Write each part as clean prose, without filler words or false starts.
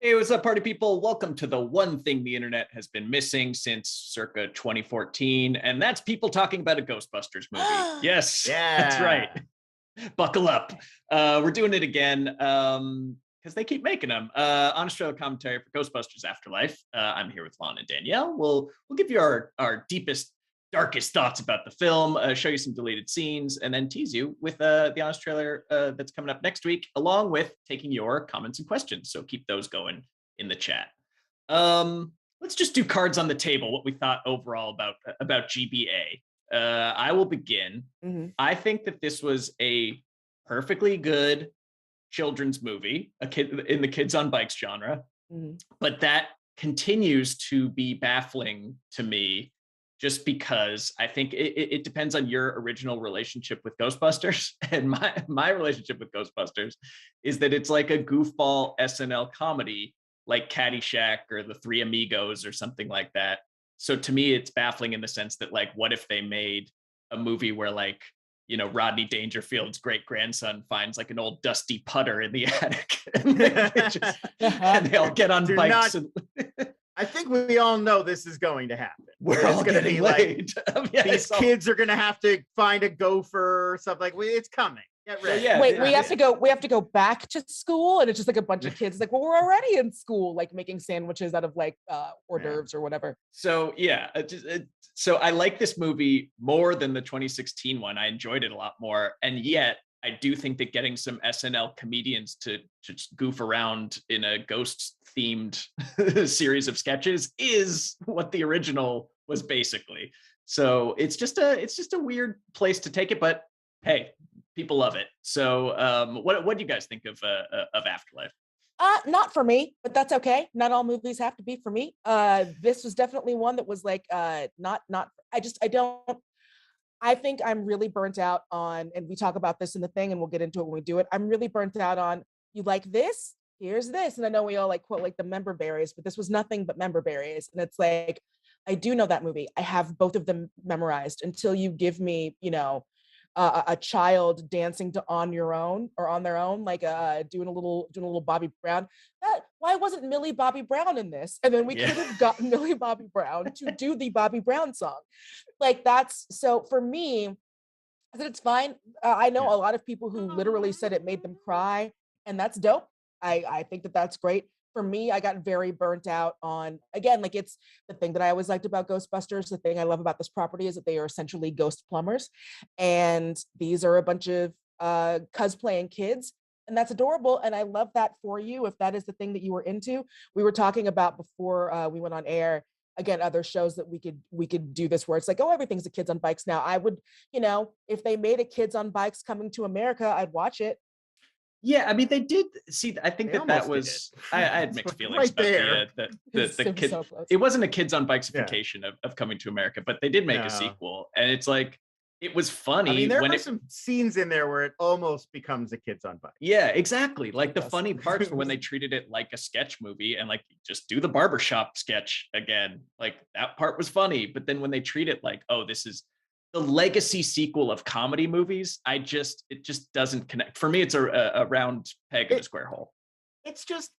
Hey, what's up, party people? Welcome to the one thing the internet has been missing since circa 2014, and that's people talking about a Ghostbusters movie. Yes, that's right. Buckle up. We're doing it again because they keep making them. Honest trailer commentary for Ghostbusters Afterlife. I'm here with Lon and Danielle. We'll give you our deepest, darkest thoughts about the film, show you some deleted scenes, and then tease you with the honest trailer that's coming up next week, along with taking your comments and questions. So keep those going in the chat. Let's just do cards on the table, what we thought overall about GBA. I will begin. I think that this was a perfectly good children's movie, a kid in the kids on bikes genre, but that continues to be baffling to me just because I think it depends on your original relationship with Ghostbusters. And my relationship with Ghostbusters is that it's like a goofball SNL comedy, like Caddyshack or The Three Amigos or something like that. So to me, it's baffling in the sense that, like, what if they made a movie where, like, you know, Rodney Dangerfield's great grandson finds like an old dusty putter in the attic and they all get on bikes. I think we all know this is going to happen. We're all going to be laid. These kids are going to have to find a gopher or something. It's coming. Get ready. Wait, we have to go back to school, and it's just like a bunch of kids like, well, we're already in school, like making sandwiches out of like hors d'oeuvres or whatever. So so I like this movie more than the 2016 one. I enjoyed it a lot more, and yet I do think that getting some SNL comedians to just goof around in a ghost-themed series of sketches is what the original was basically. So it's just a weird place to take it, but hey, people love it. So what do you guys think of Afterlife? Not for me, but that's okay. Not all movies have to be for me. This was definitely one that was like not. I think I'm really burnt out on, and we talk about this in the thing, and we'll get into it when we do it. I'm really burnt out on, you like this? Here's this. And I know we all like quote like the member berries, but this was nothing but member berries. And it's like, I do know that movie. I have both of them memorized until you give me, you know, a child dancing to On Your Own or On Their Own, like doing a little Bobby Brown. Why wasn't Millie Bobby Brown in this? And then we could have gotten Millie Bobby Brown to do the Bobby Brown song. Like, that's, so for me, I said it's fine. I know a lot of people who literally said it made them cry, and that's dope. I think that that's great. For me, I got very burnt out on, again, like, it's the thing that I always liked about Ghostbusters. The thing I love about this property is that they are essentially ghost plumbers. And these are a bunch of cosplaying kids. And that's adorable. And I love that for you, if that is the thing that you were into. We were talking about before we went on air, again, other shows that we could do this where it's like, oh, everything's a kids on bikes now. I would, you know, if they made a kids on bikes coming to America, I'd watch it. Yeah, I mean, they did see. I think that was. I had mixed feelings about the kid. So it wasn't a kids on bikesification of Coming to America, but they did make a sequel, and it's like, it was funny. I mean, there are some scenes in there where it almost becomes a kids on bike. Yeah, exactly. Like, the funny parts were when they treated it like a sketch movie and like, just do the barbershop sketch again. Like, that part was funny, but then when they treat it like, oh, this is the legacy sequel of comedy movies, it just doesn't connect. For me, it's a round peg in a square hole. It's just,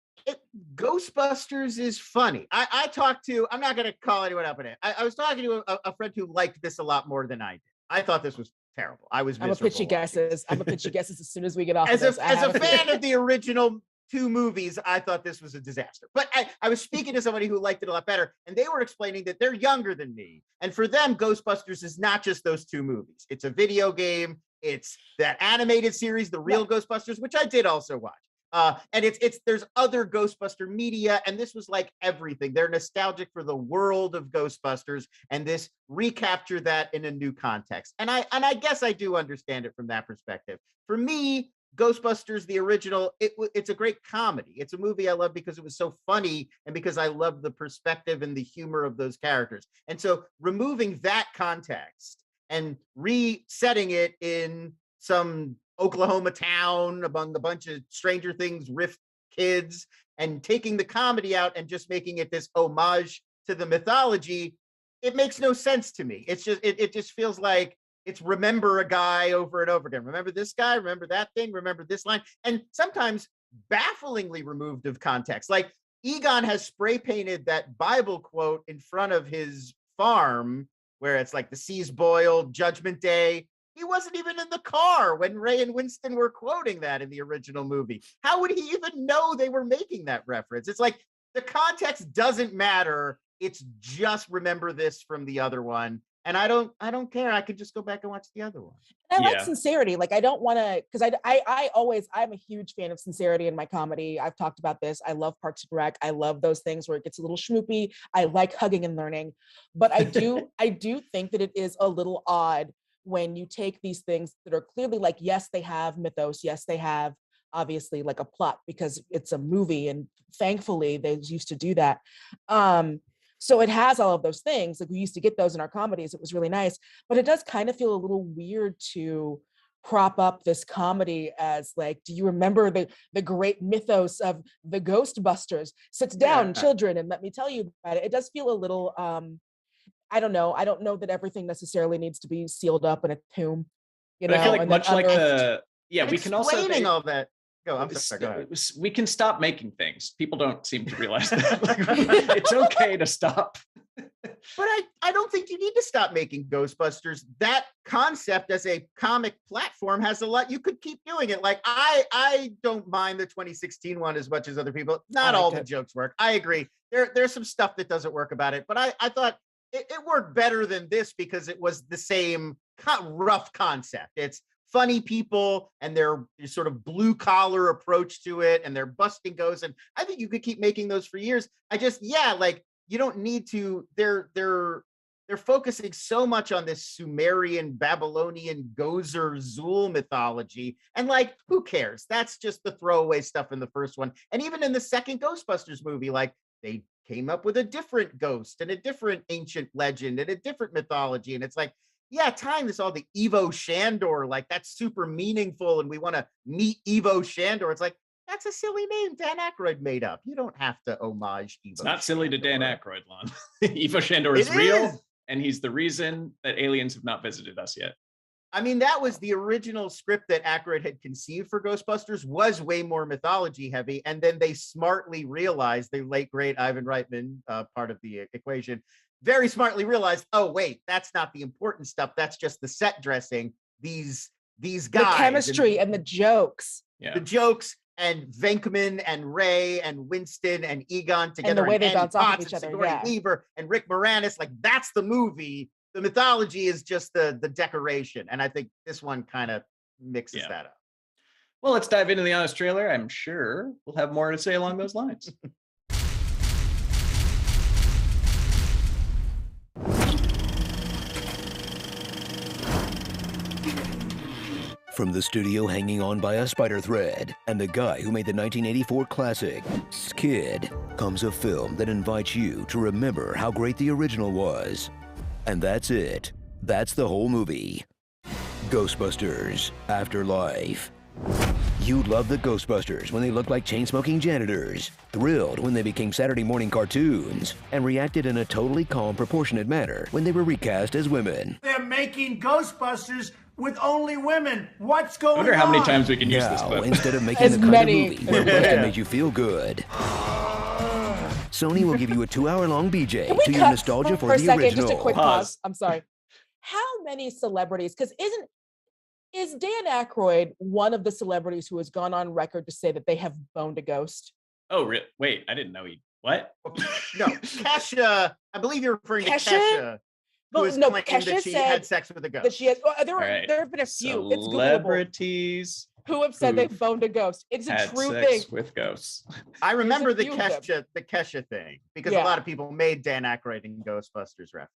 Ghostbusters is funny. I talked to, I'm not going to call anyone up in it. I was talking to a friend who liked this a lot more than I did. I thought this was terrible. I was miserable. I'm a pitchy guesses as soon as we get off as of this. As a fan of the original two movies, I thought this was a disaster. But I was speaking to somebody who liked it a lot better, and they were explaining that they're younger than me. And for them, Ghostbusters is not just those two movies. It's a video game. It's that animated series, The Real Ghostbusters, which I did also watch. And there's other Ghostbuster media, and this was like everything. They're nostalgic for the world of Ghostbusters, and this recapture that in a new context. And I guess I do understand it from that perspective. For me, Ghostbusters, the original, it's a great comedy. It's a movie I love because it was so funny and because I love the perspective and the humor of those characters. And so removing that context and resetting it in some Oklahoma town among a bunch of Stranger Things riff kids and taking the comedy out and just making it this homage to the mythology, it makes no sense to me. It's just, it just feels like it's remember a guy over and over again. Remember this guy, remember that thing, remember this line. And sometimes bafflingly removed of context. Like, Egon has spray painted that Bible quote in front of his farm where it's like the seas boiled, Judgment Day. He wasn't even in the car when Ray and Winston were quoting that in the original movie. How would he even know they were making that reference? It's like the context doesn't matter. It's just remember this from the other one. And I don't care. I could just go back and watch the other one. And I like sincerity. Like I don't want to, because I'm a huge fan of sincerity in my comedy. I've talked about this. I love Parks and Rec. I love those things where it gets a little schmoopy. I like hugging and learning, but I do think that it is a little odd when you take these things that are clearly like, yes, they have mythos. Yes, they have obviously like a plot because it's a movie, and thankfully they used to do that. So it has all of those things. Like we used to get those in our comedies. It was really nice, but it does kind of feel a little weird to prop up this comedy as like, do you remember the great mythos of the Ghostbusters? Sit down, children, and let me tell you about it. It does feel a little, I don't know. I don't know that everything necessarily needs to be sealed up in a tomb. You know, I feel like much like we can also explaining all that. Go ahead. We can stop making things. People don't seem to realize that. Like, it's okay to stop. But I don't think you need to stop making Ghostbusters. That concept as a comic platform has a lot. You could keep doing it. Like I don't mind the 2016 one as much as other people. Not all the jokes work. I agree. There's some stuff that doesn't work about it. But I thought it worked better than this because it was the same rough concept. It's funny people and their sort of blue collar approach to it, and they're busting ghosts. And I think you could keep making those for years. Like you don't need to. They're focusing so much on this Sumerian, Babylonian, Gozer, Zul mythology, and like who cares? That's just the throwaway stuff in the first one, and even in the second Ghostbusters movie, like they came up with a different ghost and a different ancient legend and a different mythology, and it's like, yeah, tying this all to Ivo Shandor, like that's super meaningful, and we want to meet Ivo Shandor. It's like, that's a silly name Dan Aykroyd made up. You don't have to homage Ivo. It's not silly to Dan Aykroyd, Lon. Ivo Shandor is real, and he's the reason that aliens have not visited us yet. I mean, that was the original script that Aykroyd had conceived for Ghostbusters, was way more mythology heavy, and then they smartly realized, the late great Ivan Reitman, part of the equation, very smartly realized, oh wait, that's not the important stuff. That's just the set dressing. These guys, the chemistry and the jokes, the jokes, and Venkman and Ray and Winston and Egon together, and the way they bounce off of each other. Sigourney Weaver and Rick Moranis, like that's the movie. The mythology is just the decoration, and I think this one kind of mixes that up. Well, let's dive into the honest trailer. I'm sure we'll have more to say along those lines. From the studio hanging on by a spider thread and the guy who made the 1984 classic, Skid, comes a film that invites you to remember how great the original was. And that's it. That's the whole movie. Ghostbusters Afterlife. You loved the Ghostbusters when they looked like chain-smoking janitors, thrilled when they became Saturday morning cartoons, and reacted in a totally calm, proportionate manner when they were recast as women. They're making Ghostbusters with only women. What's going on? I wonder how many times we can use this clip. Instead of making the kind of movie where Busted made you feel good, Sony will give you a 2-hour-long BJ to your nostalgia for the original. Just a quick pause. I'm sorry. How many celebrities, because is Dan Aykroyd one of the celebrities who has gone on record to say that they have boned a ghost? Oh, wait, I didn't know what? No, Kesha, I believe you're referring to Kesha. Kesha that she had sex with a ghost. That she has, there have been a few celebrities who have said they've boned a ghost. It's a true thing with ghosts. I remember the Kesha thing because a lot of people made Dan Aykroyd in Ghostbusters reference.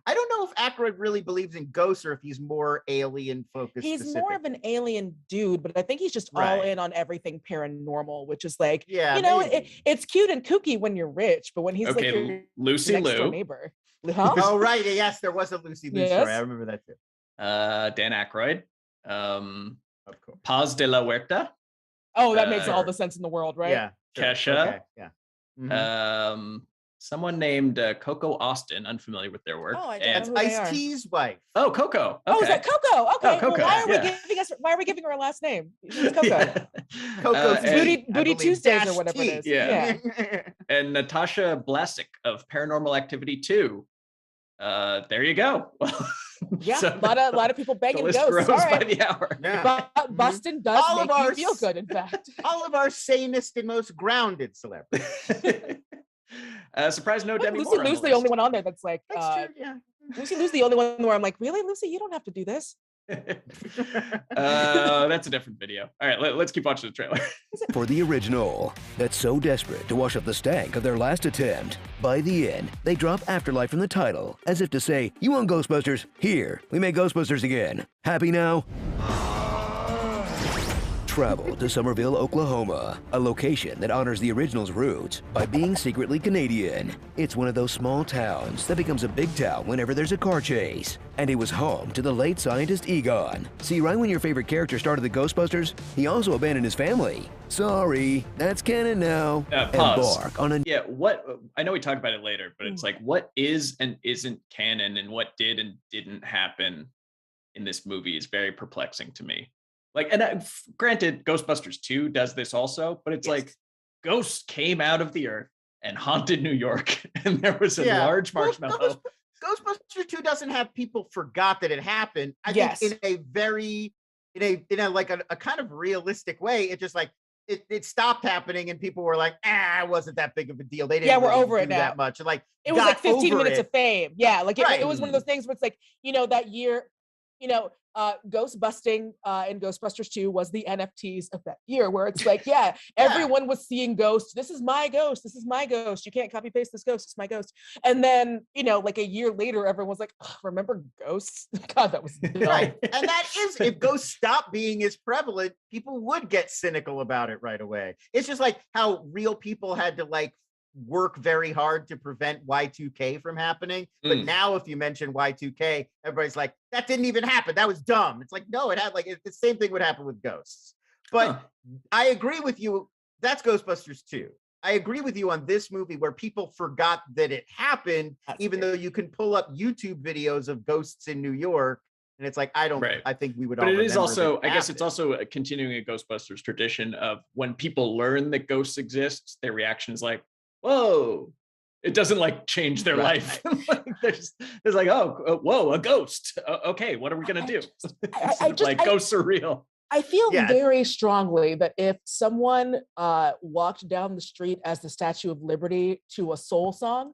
I don't know if Aykroyd really believes in ghosts or if he's more alien focused. He's more of an alien dude, but I think he's just all in on everything paranormal, which is like, it's cute and kooky when you're rich, but when he's like your Lucy Liu neighbor. Huh? Oh, right. Yes, there was a Lucy Liu story. I remember that too. Dan Aykroyd. Of course. Paz de la Huerta. Oh, that makes all the sense in the world, right? Yeah. Kesha. Okay. Yeah. Mm-hmm. someone named Coco Austin, unfamiliar with their work. Oh, I don't and know who they are. Ice-T's wife. Oh, Coco. Oh, is Okay. that Coco? Okay. Oh, Coco, Well, yeah. why are we giving her a last name? It's Coco. Yeah. Coco's and- Booty Tuesdays or whatever it is. Yeah. And Natasha Blasik of Paranormal Activity 2. There you go. Yeah, So a lot of people the banging list ghosts. grows All by right. the hour. Yeah. But Bustin' does All make of you our feel good, in fact. All of our sanest and most grounded celebrities. Surprised no Demi Lucy Moore on Lou's the the only list. one on there that's like, That's true, yeah. Lucy Lou's the only one where I'm like, really, Lucy, you don't have to do this. That's a different video. All right, let's keep watching the trailer. For the original, that's so desperate to wash up the stank of their last attempt. By the end, they drop Afterlife from the title, as if to say, you want Ghostbusters? Here, we make Ghostbusters again. Happy now? Travel to Somerville, Oklahoma, a location that honors the original's roots by being secretly Canadian. It's one of those small towns that becomes a big town whenever there's a car chase. And it was home to the late scientist Egon. See, right when your favorite character started the Ghostbusters, he also abandoned his family. Sorry, that's canon now. Pause. Embark on a Yeah, I know we talk about it later, but it's like, what is and isn't canon, and what did and didn't happen in this movie is very perplexing to me. Like, and granted, Ghostbusters 2 does this also, but it's like ghosts came out of the earth and haunted New York, and there was a large marshmallow. Ghostbusters 2 doesn't have people forgot that it happened. I Yes. think in a very, in a like a kind of realistic way, it just like it stopped happening, and people were like, it wasn't that big of a deal. They didn't we're really over do it now. that much. And like It was like 15 minutes of fame. Yeah, like Right. it was one of those things where it's like, that year, ghost busting in Ghostbusters 2 was the NFTs of that year, where it's like, everyone was seeing ghosts. This is my ghost. This is my ghost. You can't copy paste this ghost. It's my ghost. And then, like a year later, everyone's like, remember ghosts? God, that was dumb. Right. And that is, if ghosts stopped being as prevalent, people would get cynical about it right away. It's just like how real people had to like work very hard to prevent Y2K from happening. But now if you mention Y2K, everybody's like, that didn't even happen. That was dumb. It's like, no, it had the same thing would happen with ghosts. But I agree with you. That's Ghostbusters 2. I agree with you on this movie where people forgot that it happened, even though you can pull up YouTube videos of ghosts in New York. And it's like, I think we would all But it is remember also, that I guess it's happened. also continuing a Ghostbusters tradition of when people learn that ghosts exist, their reaction is like, whoa, it doesn't like change their life. Like, there's like, whoa, a ghost. Okay, what are we gonna do? Ghosts are real. I feel very strongly that if someone walked down the street as the Statue of Liberty to a soul song,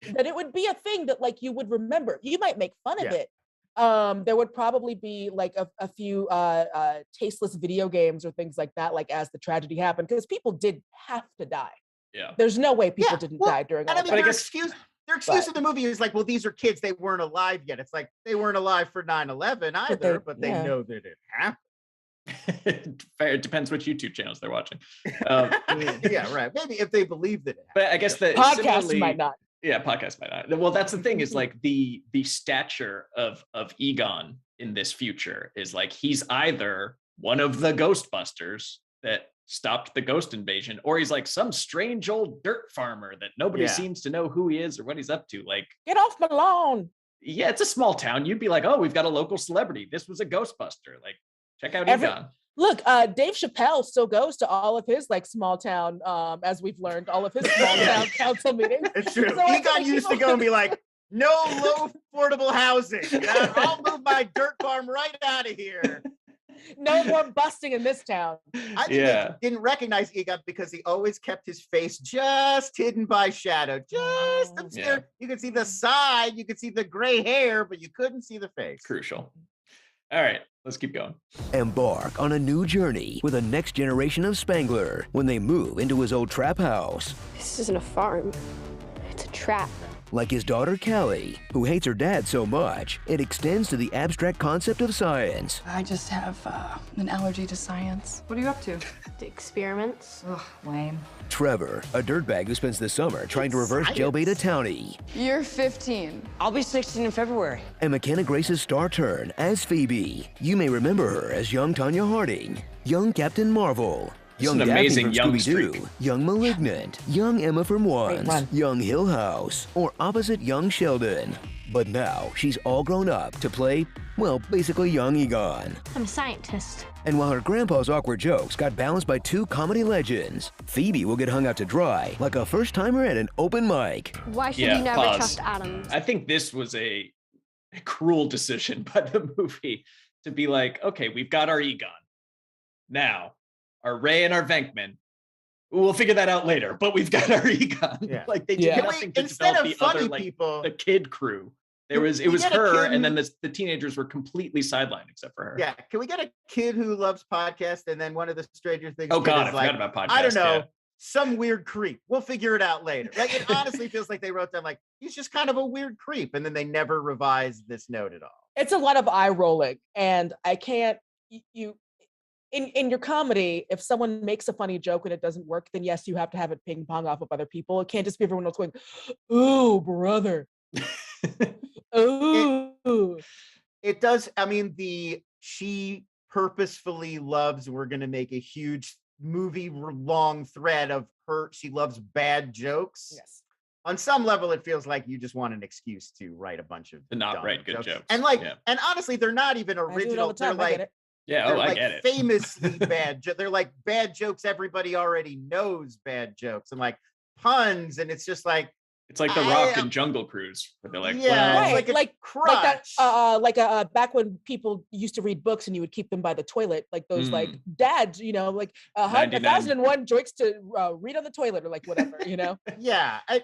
that it would be a thing that like you would remember. You might make fun of it. There would probably be like a few tasteless video games or things like that, like as the tragedy happened, because people did have to die. Yeah. There's no way people didn't die during all and I mean, that. their excuse in the movie is like, well, these are kids, they weren't alive yet. It's like they weren't alive for 9/11 either, but they know that it happened. Fair. It depends which YouTube channels they're watching. Yeah, right. Maybe if they believe that it happened. But I guess that Podcast might not. Yeah, podcast might not. Well, that's the thing is like the stature of Egon in this future is like he's either one of the Ghostbusters that stopped the ghost invasion, or he's like some strange old dirt farmer that nobody seems to know who he is or what he's up to. Like, get off my lawn. Yeah, it's a small town. You'd be like, oh, we've got a local celebrity. This was a Ghostbuster. Like, check out Egon. Look, Dave Chappelle still goes to all of his like small town, as we've learned, all of his small town council meetings. It's true. So Egon used to go and be like, no low affordable housing. I'll move my dirt farm right out of here. No more busting in this town. I think they didn't recognize Egon because he always kept his face just hidden by shadow, just obscure. You could see the side, you could see the gray hair, but you couldn't see the face. Crucial. All right, let's keep going. Embark on a new journey with a next generation of Spangler when they move into his old trap house. This isn't a farm, it's a trap. Like his daughter Callie, who hates her dad so much, it extends to the abstract concept of science. I just have an allergy to science. What are you up to? The experiments. Ugh, lame. Trevor, a dirtbag who spends the summer trying to reverse jailbait a townie. You're 15. I'll be 16 in February. And McKenna Grace's star turn as Phoebe. You may remember her as young Tanya Harding, young Captain Marvel, young an Daphne amazing from young Scooby-Doo, streak. young Malignant, young Emma from Great Once, run. young Hill House, or opposite young Sheldon. But now she's all grown up to play, well, basically young Egon. I'm a scientist. And while her grandpa's awkward jokes got balanced by two comedy legends, Phoebe will get hung out to dry like a first-timer at an open mic. Why should Yeah, you never pause. trust Adams? I think this was a cruel decision by the movie to be like, okay, we've got our Egon. Now, our Ray and our Venkman, we'll figure that out later, but we've got our Egon. Yeah. Like they Yeah. did nothing to Instead develop of the funny other, like, people, the kid crew. It Can was we get a her, kid and then who- the teenagers were completely sidelined except for her. yeah. Can we get a kid who loves podcasts and then one of the Stranger Things? Oh kid God, is I like, forgot about podcasts. I don't know, yeah. some weird creep. We'll figure it out later. Like it honestly feels like they wrote down like he's just kind of a weird creep, and then they never revised this note at all. It's a lot of eye rolling, and I can't. You in your comedy, if someone makes a funny joke and it doesn't work, then yes, you have to have it ping pong off of other people. It can't just be everyone else going, "Oh, brother." Oh. It does. I mean, she purposefully loves. We're going to make a huge movie long thread of her. She loves bad jokes. Yes. On some level, it feels like you just want an excuse to write a bunch of To not dumb write good jokes. And like, Yeah. and honestly, they're not even I do it all original. the They're time. I like get it. Yeah, they're I like get it. famously bad. They're like bad jokes. Everybody already knows bad jokes and like puns, and it's just like It's like the Rock and Jungle Cruise, where they're like, yeah, well, it's like a like crutch. that, back when people used to read books and you would keep them by the toilet, like those like dads, like 99. 1001 jokes to read on the toilet or like whatever, Yeah, I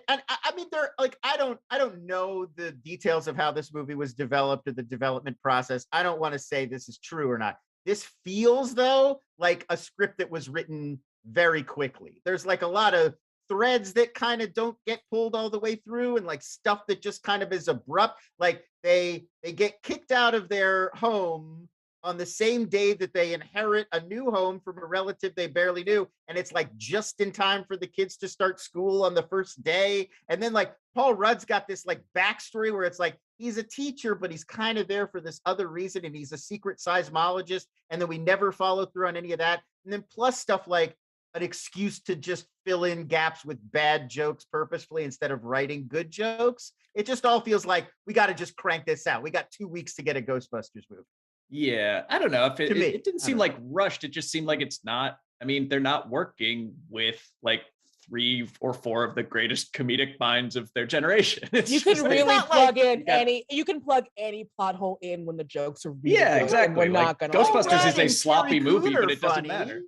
mean, they're like, I don't know the details of how this movie was developed or the development process. I don't want to say this is true or not. This feels though like a script that was written very quickly. There's like a lot of threads that kind of don't get pulled all the way through, and like stuff that just kind of is abrupt. Like they get kicked out of their home on the same day that they inherit a new home from a relative they barely knew, and it's like just in time for the kids to start school on the first day. And then like Paul Rudd's got this like backstory where it's like he's a teacher, but he's kind of there for this other reason, and he's a secret seismologist, and then we never follow through on any of that. And then plus stuff like an excuse to just fill in gaps with bad jokes purposefully instead of writing good jokes. It just all feels like we got to just crank this out. We got 2 weeks to get a Ghostbusters movie. yeah, I don't know if To me, it didn't seem like rushed. It just seemed like it's not. I mean, they're not working with like 3 or 4 of the greatest comedic minds of their generation. It's You can just like- really not plug like- in Yeah. you can plug any plot hole in when the jokes are really Yeah, good, and exactly. we're Like, not gonna Ghostbusters like is a it. sloppy movie, but it doesn't funny. matter.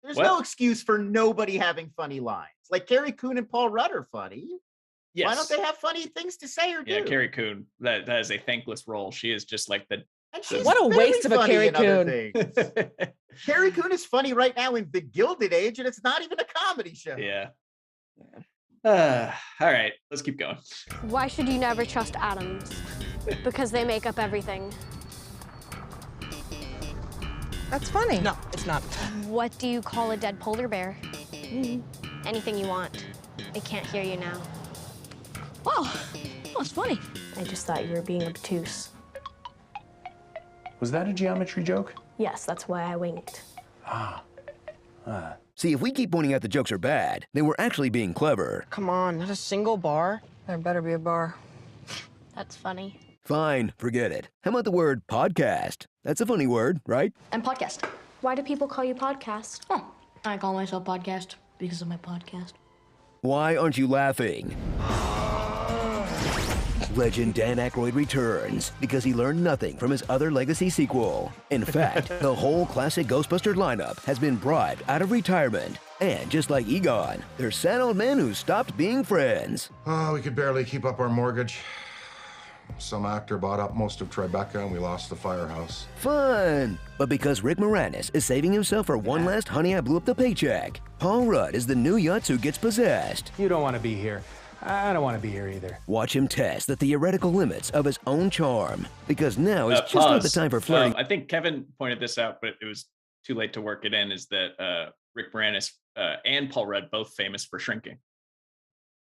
There's What? no excuse for nobody having funny lines. Like Carrie Coon and Paul Rudd are funny. Yes. Why don't they have funny things to say or do? Yeah, Carrie Coon. That is a thankless role. She is just like the. And she's What a very waste of a funny Carrie in other Coon. things. Carrie Coon is funny right now in The Gilded Age, and it's not even a comedy show. Yeah. All right, let's keep going. Why should you never trust Adams? Because they make up everything. That's funny. No, it's not. What do you call a dead polar bear? Anything you want. It can't hear you now. Oh, it's funny. I just thought you were being obtuse. Was that a geometry joke? Yes, that's why I winked. See, if we keep pointing out the jokes are bad, then we're actually being clever. Come on, not a single bar. There better be a bar. That's funny. Fine, forget it. How about the word podcast? That's a funny word, right? And podcast. Why do people call you podcast? Oh, I call myself podcast because of my podcast. Why aren't you laughing? Legend Dan Aykroyd returns because he learned nothing from his other legacy sequel. In fact, the whole classic Ghostbuster lineup has been bribed out of retirement. And just like Egon, they're sad old men who stopped being friends. Oh, we could barely keep up our mortgage. Some actor bought up most of Tribeca and we lost the firehouse. Fun! But because Rick Moranis is saving himself for one last Honey, I Blew Up the Paycheck, Paul Rudd is the new Yutz who gets possessed. You don't want to be here. I don't want to be here either. Watch him test the theoretical limits of his own charm, because now is just not the time for flirting. I think Kevin pointed this out, but it was too late to work it in, is that Rick Moranis and Paul Rudd, both famous for shrinking.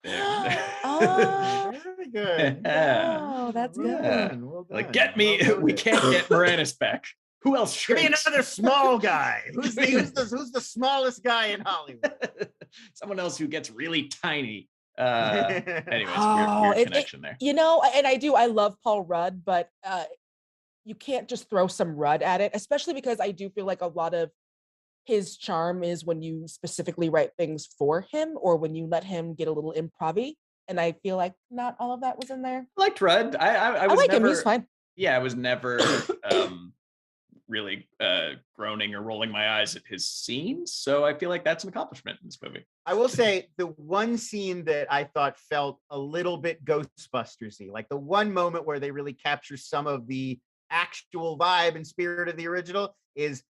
Oh, Very good. Yeah. oh, that's Well good. done, well Like, done. get me, Well we noted. can't get Moranis back. Who else Give me shrinks? another small guy. Who's the smallest guy in Hollywood? Someone else who gets really tiny. Anyways, weird connection there. You know, and I love Paul Rudd, but you can't just throw some Rudd at it, especially because I do feel like a lot of his charm is when you specifically write things for him or when you let him get a little improv-y. And I feel like not all of that was in there. I liked Rudd. I was like never, him. He's fine. Yeah, I was never really groaning or rolling my eyes at his scenes. So I feel like that's an accomplishment in this movie. I will say the one scene that I thought felt a little bit Ghostbusters-y, like the one moment where they really capture some of the actual vibe and spirit of the original is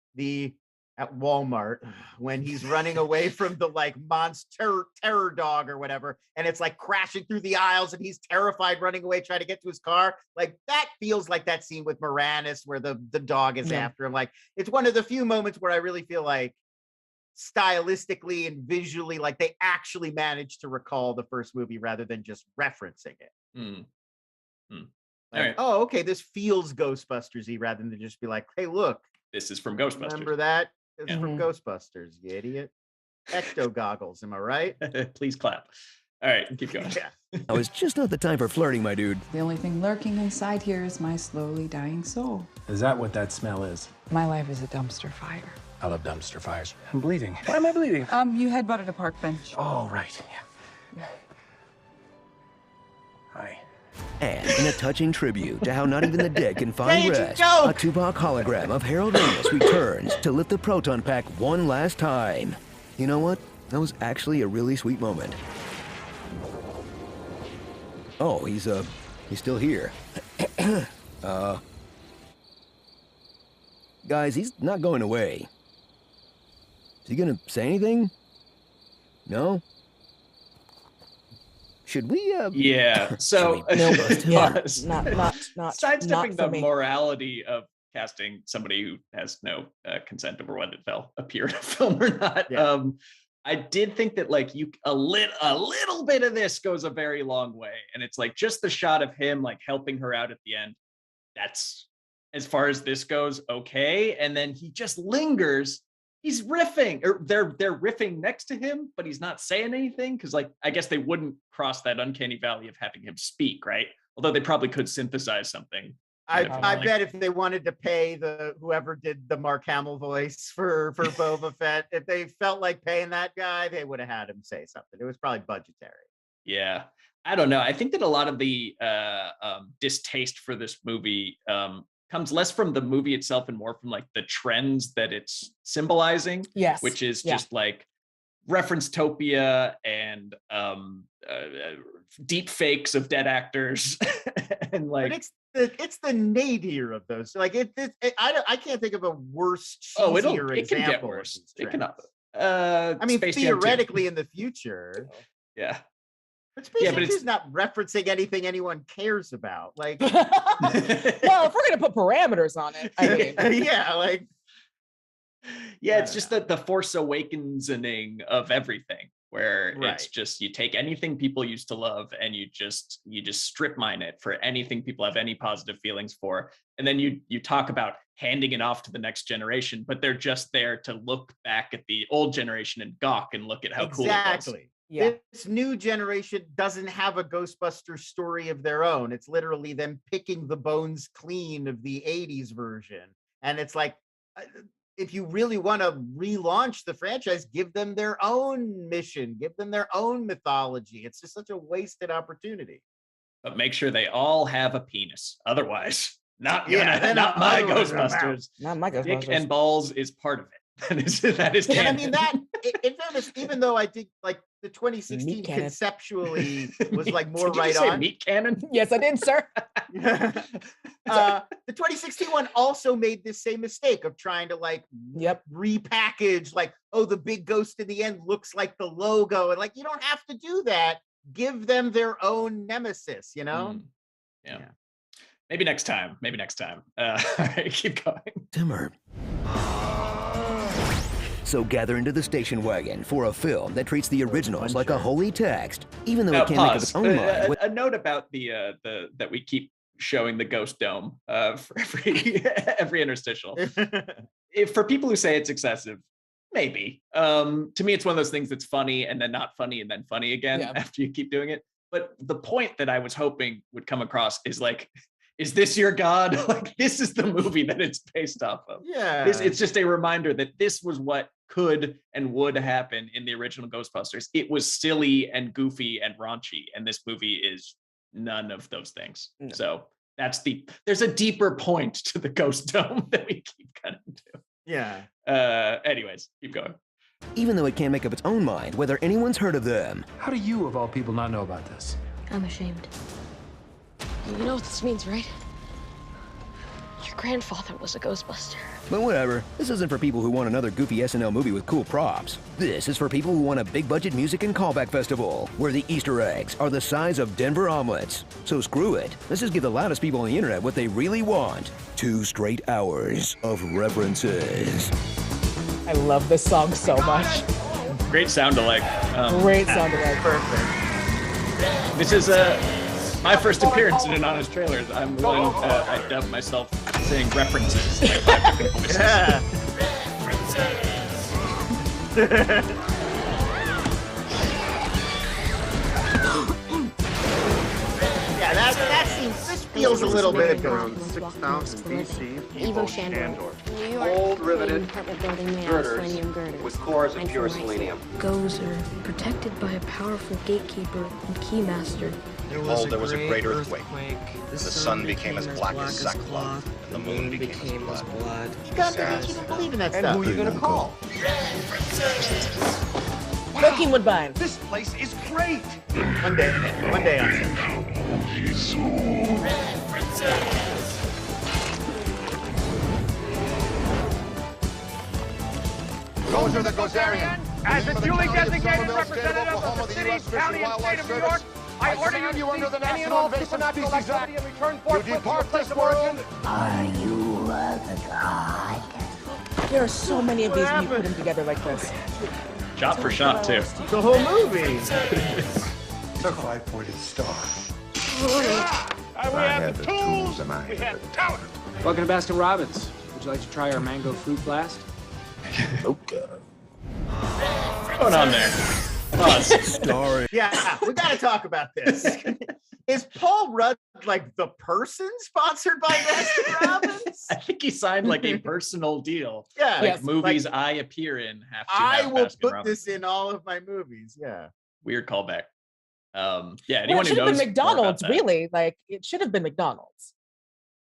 at Walmart when he's running away from the like monster terror dog or whatever, and it's like crashing through the aisles and he's terrified running away trying to get to his car. Like that feels like that scene with Moranis where the dog is after him. Like it's one of the few moments where I really feel like stylistically and visually like they actually managed to recall the first movie rather than just referencing it. Like, right. Oh, okay, this feels Ghostbusters-y rather than just be like, hey, look, this is from Ghostbusters. Remember that? It's from Ghostbusters, you idiot. Ecto goggles, am I right? Please clap. All right, keep going. Now it's just not the time for flirting, my dude. The only thing lurking inside here is my slowly dying soul. Is that what that smell is? My life is a dumpster fire. I love dumpster fires. I'm bleeding. Why am I bleeding? You headbutted a park bench. Oh, right. Yeah. Hi. And in a touching tribute to how not even the dead can find rest, a Tupac hologram of Harold Ramis returns to lift the proton pack one last time. You know what? That was actually a really sweet moment. Oh, he's still here. Guys, he's not going away. Is he gonna say anything? No? Should we, Yeah, so not sidestepping the morality of casting somebody who has no consent over whether they'll appear in a film or not. Yeah. I did think that like a little bit of this goes a very long way, and it's like just the shot of him like helping her out at the end. That's as far as this goes, okay. And then he just lingers. He's riffing, or they're riffing next to him, but he's not saying anything because, like, I guess they wouldn't cross that uncanny valley of having him speak, right? Although they probably could synthesize something. I bet if they wanted to pay whoever did the Mark Hamill voice for Boba Fett, if they felt like paying that guy, they would have had him say something. It was probably budgetary. Yeah, I don't know. I think that a lot of the distaste for this movie comes less from the movie itself and more from like the trends that it's symbolizing. Yes. Which is just like reference-topia and deep fakes of dead actors. And like it's the nadir of those. Like I can't think of a worse, cheesier it can example. Get worse. It can I mean, Space theoretically in the future. Yeah. But Space Jam 2 is not referencing anything anyone cares about. Like, well, if we're gonna put parameters on it, I mean, yeah, like, yeah, it's just the Force Awakens-ing of everything, where it's just you take anything people used to love and you just strip mine it for anything people have any positive feelings for, and then you talk about handing it off to the next generation, but they're just there to look back at the old generation and gawk and look at how cool it was. Yeah. This new generation doesn't have a Ghostbusters story of their own. It's literally them picking the bones clean of the 80s version. And it's like, if you really want to relaunch the franchise, give them their own mission, give them their own mythology. It's just such a wasted opportunity. But make sure they all have a penis. Otherwise, not my Ghostbusters. Not my Ghostbusters. Dick and balls is part of it. That is canon. And I mean, that, in fairness, even though I think like the 2016 conceptually was like more Did you right say on. Meat cannon? Yes, I did, sir. The 2016 one also made this same mistake of trying to like repackage, like, oh, the big ghost in the end looks like the logo, and like you don't have to do that. Give them their own nemesis, you know? Yeah. Maybe next time. All right, keep going. Timmer. So gather into the station wagon for a film that treats the originals like a holy text, even though it can't make up its own mind. A note about the that we keep showing the Ghost Dome for every interstitial. For people who say it's excessive, maybe. To me, it's one of those things that's funny and then not funny and then funny again after you keep doing it. But the point that I was hoping would come across is like, is this your God? Like, this is the movie that it's based off of. Yeah. It's just a reminder that this was what could and would happen in the original Ghostbusters. It was silly and goofy and raunchy, and this movie is none of those things. No. So there's a deeper point to the Ghost Dome that we keep cutting to. Yeah. Anyways, keep going. Even though it can't make up its own mind whether anyone's heard of them. How do you, of all people, not know about this? I'm ashamed. You know what this means, right? Your grandfather was a Ghostbuster. But whatever, this isn't for people who want another goofy SNL movie with cool props. This is for people who want a big budget music and callback festival, where the Easter eggs are the size of Denver omelets. So screw it, let's just give the loudest people on the internet what they really want. 2 straight hours of references. I love this song so much. Great sound alike. Great sound alike. Perfect. This is my first appearance in an Honest Trailers. I'm the one I dubbed myself saying references. Like 5 different voices. Yeah, that seems. This feels a little bit around 6000 BC. Evo Shandor. New York. Old riveted apartment building made girders out of selenium girders. with cores of pure selenium. Gozer, protected by a powerful gatekeeper and keymaster. Behold, there was a great earthquake. The sun became as black as sackcloth, and the moon became as blood. You gotta keep believing that stuff. And who are you gonna call? Cooking Woodbine. This place is great. One day on set. Those are the Gozerian. As the duly designated representative of the city, county, and state of New York, I order you to cease any and all supernatural activity and return forthwith to your place of origin. Are you the god? There are so many of these when you put them together like this. Shot for shot, too. The whole movie. It's a 5-pointed star. We have the tools, we have the talent. Welcome to Baskin Robbins. Would you like to try our mango fruit blast? Okay. What's going on there? Pause. Story. Yeah, we gotta talk about this. Is Paul Rudd like the person sponsored by Baskin Robbins? I think he signed like a personal deal. Yeah. Like Yes, movies like, I appear in have to I have will Baskin put Robbins. this in all of my movies. Yeah. Weird callback. Yeah, Well, anyone it who should have knows been McDonald's, more about that. really. Like, it should have been McDonald's.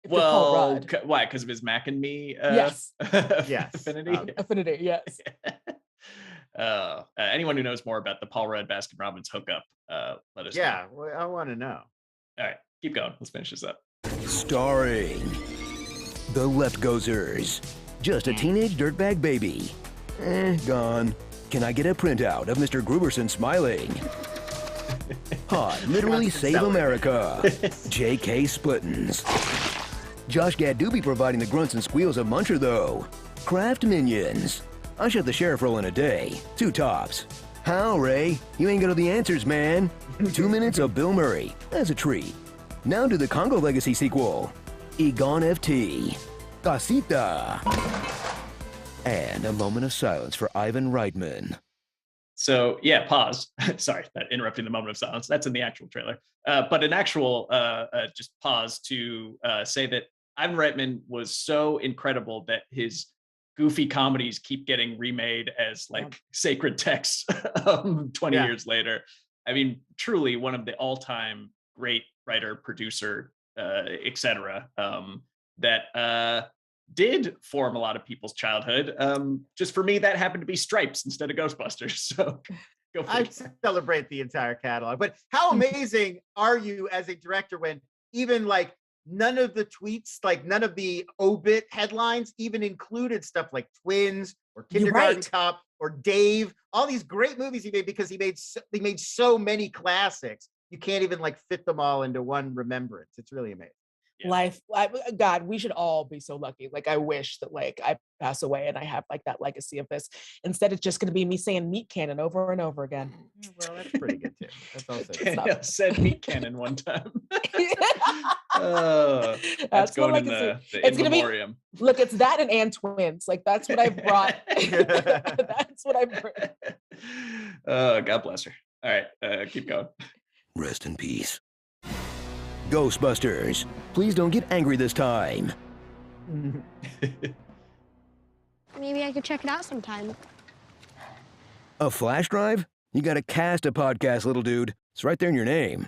If you're Paul Well, Rudd. why? Because of his Mac and Me Yes. Yes. affinity? Affinity, yes. Anyone who knows more about the Paul Rudd Baskin Robbins hookup, let us know. Yeah, well, I want to know. All right, keep going. Let's finish this up. Starring the Leftovers. Just a teenage dirtbag baby. Gone. Can I get a printout of Mr. Gruberson smiling? Hot, literally save America. J.K. Splittins. Josh Gad Doobie providing the grunts and squeals of Muncher, though. Kraft Minions. I shot the sheriff roll in a day. 2 tops. How, Ray? You ain't got all the answers, man. 2 minutes of Bill Murray. That's a treat. Now to the Congo Legacy sequel. Egon F.T. Casita. And a moment of silence for Ivan Reitman. So yeah, pause. Sorry, that interrupting the moment of silence. That's in the actual trailer. But an actual just pause to say that Ivan Reitman was so incredible that his goofy comedies keep getting remade as like sacred texts 20 years later. I mean, truly one of the all-time great writer, producer, etc. That did form a lot of people's childhood. Just for me, that happened to be Stripes instead of Ghostbusters. So go for I it. celebrate the entire catalog. But how amazing are you as a director when even like none of the tweets, like none of the obit headlines even included stuff like Twins or Kindergarten Cop or Dave, all these great movies he made because he made so many classics. You can't even like fit them all into one remembrance. It's really amazing. Yeah. God, we should all be so lucky. Like, I wish that like I pass away and I have like that legacy of this. Instead, it's just going to be me saying meat cannon over and over again. Well, that's pretty good too. That's also Danielle said meat cannon one time. That's going in the it's in gonna memoriam. Look, it's that and twins. Like that's what I brought. That's what I brought. Oh, God bless her. All right, keep going. Rest in peace. Ghostbusters. Please don't get angry this time. Maybe I could check it out sometime. A flash drive? You gotta cast a podcast, little dude. It's right there in your name.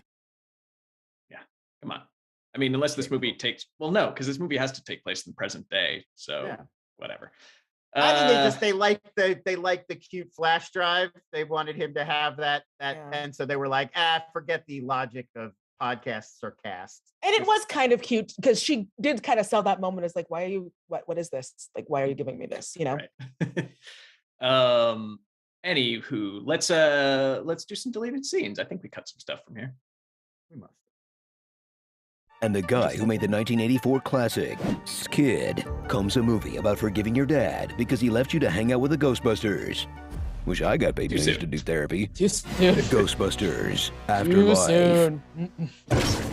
Yeah, come on. I mean, unless this movie takes, well, no, because this movie has to take place in the present day. So whatever. I think they like the cute flash drive. They wanted him to have that, and so they were like, forget the logic of podcasts or casts. And it was kind of cute because she did kind of sell that moment as like, why are you, what is this? Like, why are you giving me this? You know? Right. Anywho, let's do some deleted scenes. I think we cut some stuff from here. We must. And the guy who made the 1984 classic, Skid, comes a movie about forgiving your dad because he left you to hang out with the Ghostbusters. Wish I got paid to do therapy. Too soon. Ghostbusters, Afterlife.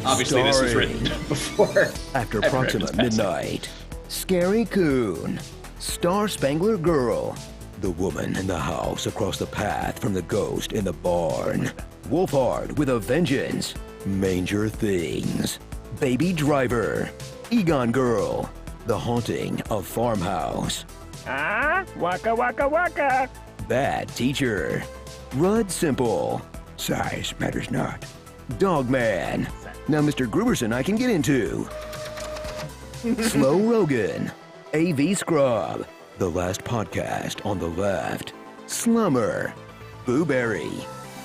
Obviously, this was written before. After Proxima Midnight, Scary Coon, Star Spangler Girl, The Woman in the House Across the Path from the Ghost in the Barn, Wolfhard with a Vengeance, Manger Things, Baby Driver, Egon Girl, The Haunting of Farmhouse. Waka waka waka. Bad Teacher, Rudd Simple, Size Matters Not, Dogman. Now, Mr. Gruberson, I can get into. Slow Rogan, AV Scrub, The Last Podcast on the Left, Slummer, Booberry,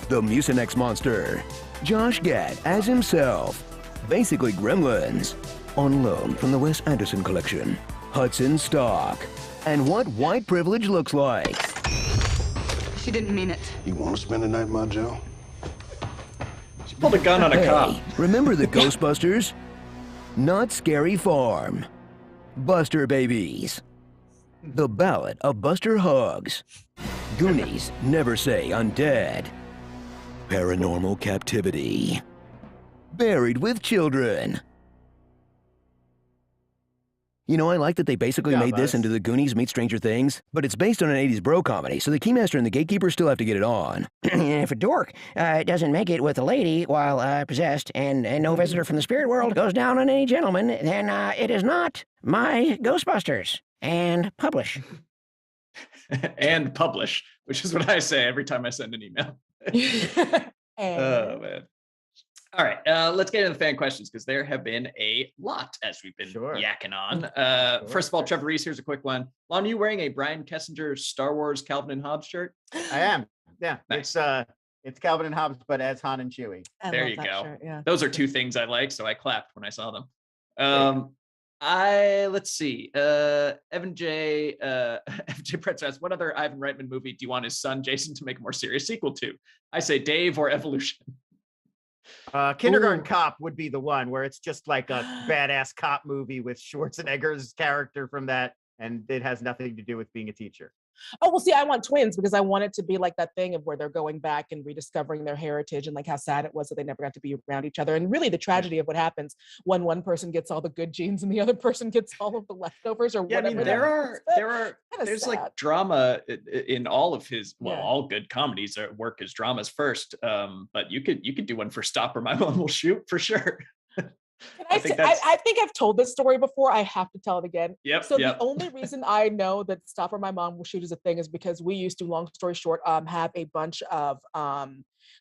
The Mucinex Monster, Josh Gad as himself, Basically Gremlins, On Loan from the Wes Anderson collection, Hudson Stock, and What White Privilege Looks Like. She didn't mean it. You want to spend the night in my jail? She pulled a gun on a cop. Remember the Ghostbusters? Not Scary Farm. Buster Babies. The Ballad of Buster Huggs. Goonies Never Say Undead. Paranormal Captivity. Buried with Children. You know, I like that they basically made this into the Goonies meet Stranger Things, but it's based on an 80s bro comedy, so the Keymaster and the Gatekeeper still have to get it on. If a dork doesn't make it with a lady while possessed, and no visitor from the spirit world goes down on any gentleman, then it is not my Ghostbusters. And publish. And publish, which is what I say every time I send an email. Oh, man. All right, let's get into the fan questions because there have been a lot as we've been yakking on. First of all, Trevor Reese, here's a quick one. Lon, are you wearing a Brian Kessinger Star Wars Calvin and Hobbes shirt? I am. Yeah, nice. It's Calvin and Hobbes, but as Han and Chewie. There you go. Shirt, yeah. Those are two things I like, so I clapped when I saw them. Let's see. Evan J. FJ Pretz asks, what other Ivan Reitman movie do you want his son Jason to make a more serious sequel to? I say Dave or Evolution. Kindergarten Cop would be the one where it's just like a badass cop movie with Schwarzenegger's character from that, and it has nothing to do with being a teacher. Oh, well, see, I want twins because I want it to be like that thing of where they're going back and rediscovering their heritage and like how sad it was that they never got to be around each other. And really the tragedy of what happens when one person gets all the good genes and the other person gets all of the leftovers or whatever. I mean, there's like drama in all of his, all good comedies work as dramas first. But you could do one for Stop or My Mom Will Shoot for sure. I think I've told this story before. I have to tell it again. The only reason I know that Stop or My Mom Will Shoot is a thing is because we used to, long story short, have a bunch of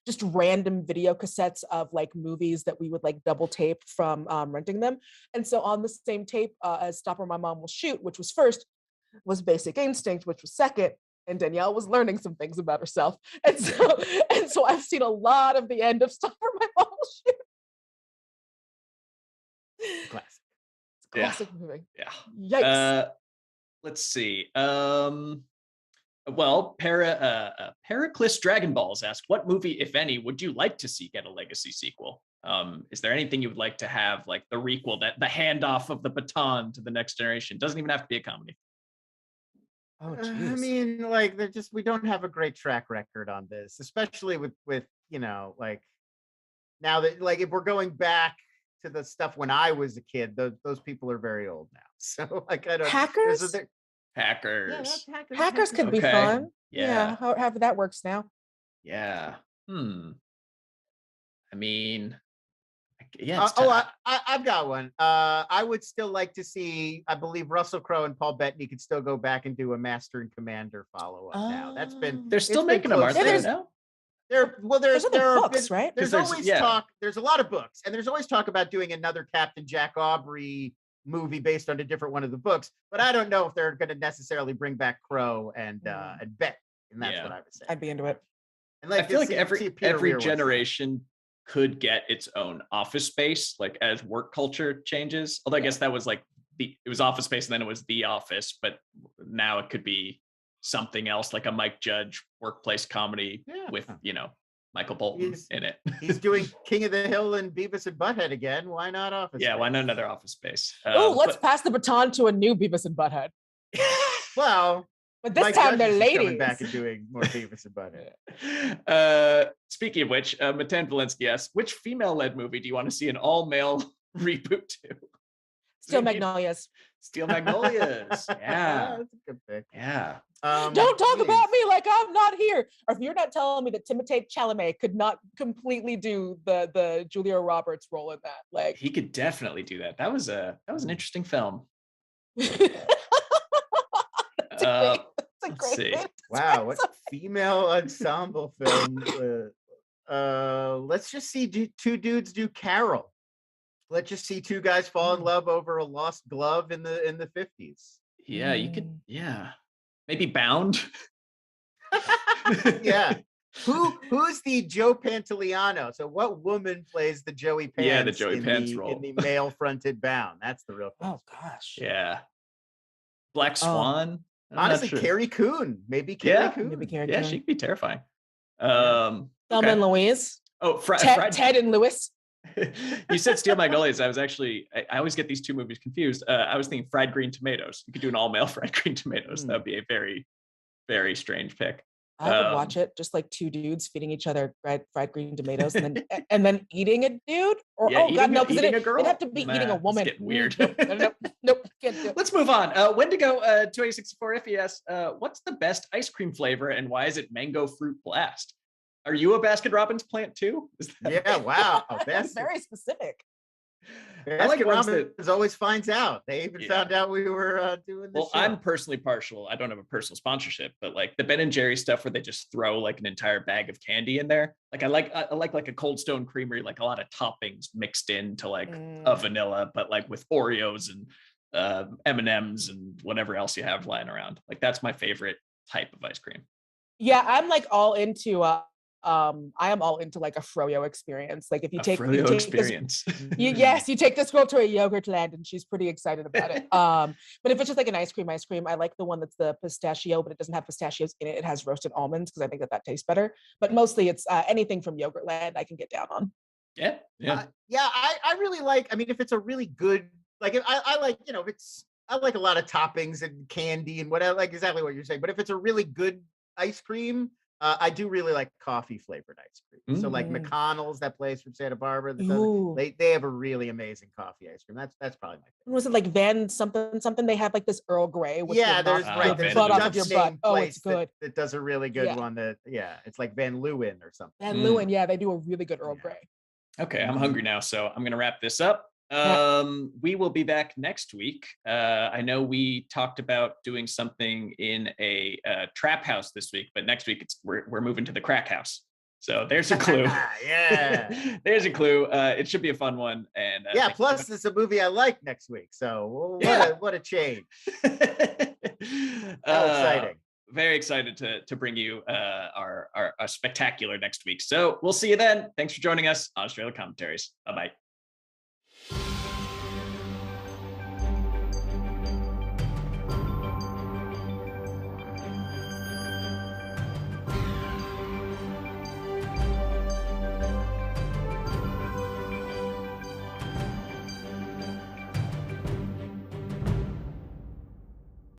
just random video cassettes of like movies that we would like double tape from renting them. And so on the same tape as Stop or My Mom Will Shoot, which was first, was Basic Instinct, which was second. And Danielle was learning some things about herself. And so I've seen a lot of the end of Stop or My Mom Will Shoot. Classic. It's a classic movie. Yeah. Yikes. Let's see. Well, Pericles Dragon Balls asked, what movie, if any, would you like to see get a legacy sequel? Is there anything you would like to have, like the requel, that the handoff of the baton to the next generation? Doesn't even have to be a comedy. Oh, I mean, like we don't have a great track record on this, especially with you know, like now that like if we're going back to the stuff when I was a kid, those people are very old now. So I kind of Hackers. Hackers. Yeah, Hackers can be fun. Yeah. However that works now. Yeah. I mean, I've got one. I would still like to see. I believe Russell Crowe and Paul Bettany could still go back and do a Master and Commander follow-up. Now that's been. They're still making them, aren't they? No. There are books, right? There's always talk. There's a lot of books, and there's always talk about doing another Captain Jack Aubrey movie based on a different one of the books. But I don't know if they're going to necessarily bring back Crowe and Bet, and that's what I would say. I'd be into it. And I feel like every generation could get its own Office Space, like as work culture changes. Although I guess that was like it was Office Space and then it was The Office, but now it could be something else, like a Mike Judge workplace comedy with, Michael Bolton in it. He's doing King of the Hill and Beavis and Butthead again. Why not Office Space? Why not another Office Space? Let's pass the baton to a new Beavis and Butthead. Well, but this Mike time Judge they're is ladies. coming back and doing more Beavis and Butthead. Speaking of which, Matan Valinsky asks, which female-led movie do you want to see an all-male reboot to? Steel Magnolias. Steel Magnolias. Yeah. That's a good pick. Yeah. Don't talk about me like I'm not here. Or if you're not telling me that Timothée Chalamet could not completely do the Julia Roberts role in that, like he could definitely do that. That was an interesting film. That's a great Wow, what female ensemble film? Let's just see two dudes do Carol. Let's just see two guys fall in love over a lost glove in the 50s. Yeah, you could. Yeah, maybe Bound. Yeah. Who's the Joe Pantoliano? So what woman plays the Joey Pants? Yeah, the Joey Pants role in the male-fronted Bound. That's the real question. Oh gosh. Yeah. Black Swan. Honestly, Carrie Coon. Maybe Carrie Coon. Maybe Carrie Yeah, Coon. she could be terrifying. Thelma and Louise. Oh, Ted and Lewis. You said Steel Magnolias. I was actually, I always get these two movies confused. I was thinking Fried Green Tomatoes. You could do an all-male Fried Green Tomatoes. That would be a very, very strange pick. I would watch it, just like two dudes feeding each other fried green tomatoes and then eating a dude. Or no, because it'd have to be eating a woman. It's getting weird. Nope, can't do it. Let's move on. Wendigo 2864 if he asks, what's the best ice cream flavor and why is it Mango Fruit Blast? Are you a Baskin Robbins plant too? Yeah, wow. That's very specific. Baskin Robbins always finds out. They even found out we were doing this. Well, I'm personally partial. I don't have a personal sponsorship, but like the Ben and Jerry stuff where they just throw like an entire bag of candy in there. Like I like a Cold Stone Creamery, like a lot of toppings mixed into like a vanilla, but like with Oreos and M&Ms and whatever else you have lying around. Like that's my favorite type of ice cream. Yeah, I'm like all into I am all into like a froyo experience. Like if you take experience. You take this girl to a yogurt land and she's pretty excited about it. But if it's just like an ice cream, I like the one that's the pistachio, but it doesn't have pistachios in it. It has roasted almonds because I think that tastes better. But mostly it's anything from yogurt land I can get down on. Yeah. I really like. I mean, if it's a really good, like I like, if it's, I like a lot of toppings and candy and whatever, like exactly what you're saying. But if it's a really good ice cream. I do really like coffee flavored ice cream. So like McConnell's, that place from Santa Barbara, they have a really amazing coffee ice cream. That's probably my favorite. Was it like Van something? They have like this Earl Grey. With there's blood off of your butt. Oh, it's good. That does a really good one. It's like Van Leeuwen or something. Van Leeuwen, they do a really good Earl Grey. Okay, I'm hungry now, so I'm gonna wrap this up. We will be back next week. I know we talked about doing something in a trap house this week, but next week we're moving to the crack house. So there's a clue. Yeah, there's a clue. It should be a fun one. And plus it's a movie I like next week. So what a change. How exciting. Very excited to bring you our spectacular next week. So we'll see you then. Thanks for joining us on Australia Commentaries. Bye-bye.